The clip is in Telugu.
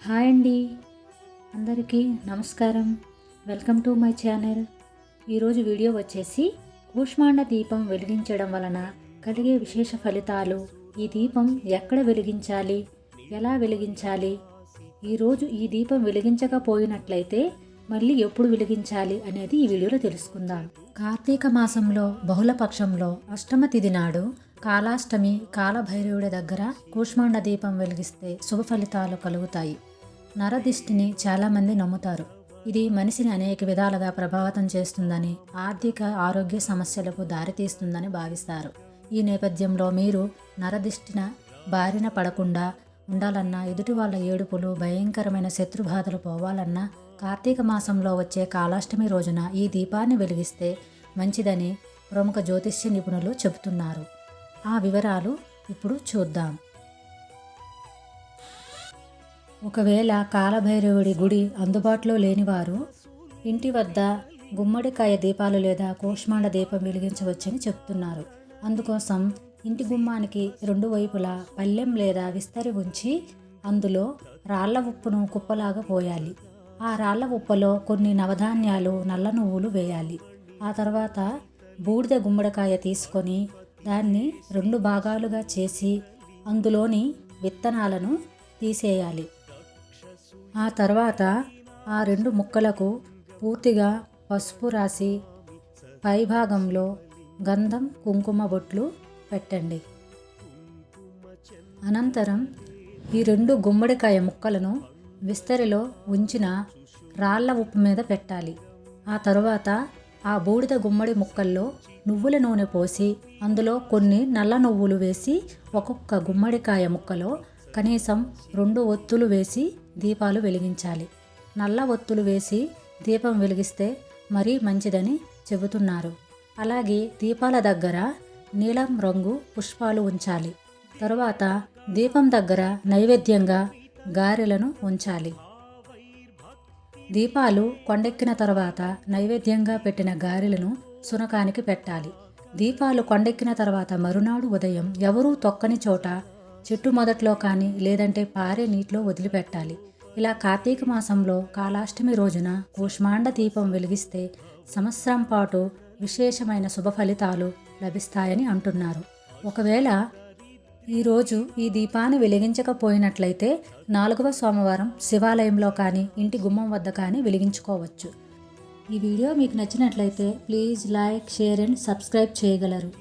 హాయ్ అండి, అందరికీ నమస్కారం. Welcome to my channel. ఈరోజు వీడియో వచ్చేసి కూష్మాండ దీపం వెలిగించడం వలన కలిగే విశేష ఫలితాలు, ఈ దీపం ఎక్కడ వెలిగించాలి, ఎలా వెలిగించాలి, ఈరోజు ఈ దీపం వెలిగించకపోయినట్లయితే మళ్ళీ ఎప్పుడు వెలిగించాలి అనేది ఈ వీడియోలో తెలుసుకుందాం. కార్తీక మాసంలో బహుళపక్షంలో అష్టమ తిథి నాడు కాలాష్టమి కాలభైరవుడి దగ్గర కూష్మాండ దీపం వెలిగిస్తే శుభ ఫలితాలు కలుగుతాయి. నరదిష్టిని చాలామంది నమ్ముతారు. ఇది మనిషిని అనేక విధాలుగా ప్రభావితం చేస్తుందని, ఆర్థిక ఆరోగ్య సమస్యలకు దారితీస్తుందని భావిస్తారు. ఈ నేపథ్యంలో మీరు నరదిష్టిన బారిన పడకుండా ఉండాలన్నా, ఎదుటి వాళ్ళ ఏడుపులు, భయంకరమైన శత్రుబాధలు పోవాలన్నా కార్తీక మాసంలో వచ్చే కాలాష్టమి రోజున ఈ దీపాన్ని వెలిగిస్తే మంచిదని ప్రముఖ జ్యోతిష్య నిపుణులు చెబుతున్నారు. ఆ వివరాలు ఇప్పుడు చూద్దాం. ఒకవేళ కాలభైరవుడి గుడి అందుబాటులో లేనివారు ఇంటి వద్ద గుమ్మడికాయ దీపాలు లేదా కూష్మాండ దీపం వెలిగించవచ్చని చెప్తున్నారు. అందుకోసం ఇంటి గుమ్మానికి రెండు వైపులా పళ్ళెం లేదా విస్తరి ఉంచి అందులో రాళ్ల ఉప్పును కుప్పలాగా పోయాలి. ఆ రాళ్ల ఉప్పలో కొన్ని నవధాన్యాలు, నల్ల నువ్వులు వేయాలి. ఆ తర్వాత బూడిద గుమ్మడికాయ తీసుకొని దాన్ని రెండు భాగాలుగా చేసి అందులోని విత్తనాలను తీసేయాలి. ఆ తర్వాత ఆ రెండు ముక్కలకు పూర్తిగా పసుపు రాసి పైభాగంలో గంధం, కుంకుమ బొట్లు పెట్టండి. అనంతరం ఈ రెండు గుమ్మడికాయ ముక్కలను విస్తరిలో ఉంచిన రాళ్ల ఉప్పు మీద పెట్టాలి. ఆ తరువాత ఆ బూడిద గుమ్మడి ముక్కల్లో నువ్వుల నూనె పోసి అందులో కొన్ని నల్ల నువ్వులు వేసి ఒక్కొక్క గుమ్మడికాయ ముక్కలో కనీసం 2 ఒత్తులు వేసి దీపాలు వెలిగించాలి. నల్ల ఒత్తులు వేసి దీపం వెలిగిస్తే మరీ మంచిదని చెబుతున్నారు. అలాగే దీపాల దగ్గర నీలం రంగు పుష్పాలు ఉంచాలి. తరువాత దీపం దగ్గర నైవేద్యంగా గారెలను ఉంచాలి. దీపాలు కొండెక్కిన తర్వాత నైవేద్యంగా పెట్టిన గారెలను సునకానికి పెట్టాలి. దీపాలు కొండెక్కిన తర్వాత మరునాడు ఉదయం ఎవరూ తొక్కని చోట చెట్టు మొదట్లో కానీ లేదంటే పారే నీటిలో వదిలిపెట్టాలి. ఇలా కార్తీక మాసంలో కాలాష్టమి రోజున కూష్మాండ దీపం వెలిగిస్తే సంవత్సరం పాటు విశేషమైన శుభ ఫలితాలు లభిస్తాయని అంటున్నారు. ఒకవేళ ఈరోజు ఈ దీపాన్ని వెలిగించకపోయినట్లయితే 4వ సోమవారం శివాలయంలో కానీ ఇంటి గుమ్మం వద్ద కానీ వెలిగించుకోవచ్చు. ఈ వీడియో మీకు నచ్చినట్లయితే please like, share and subscribe చేయగలరు.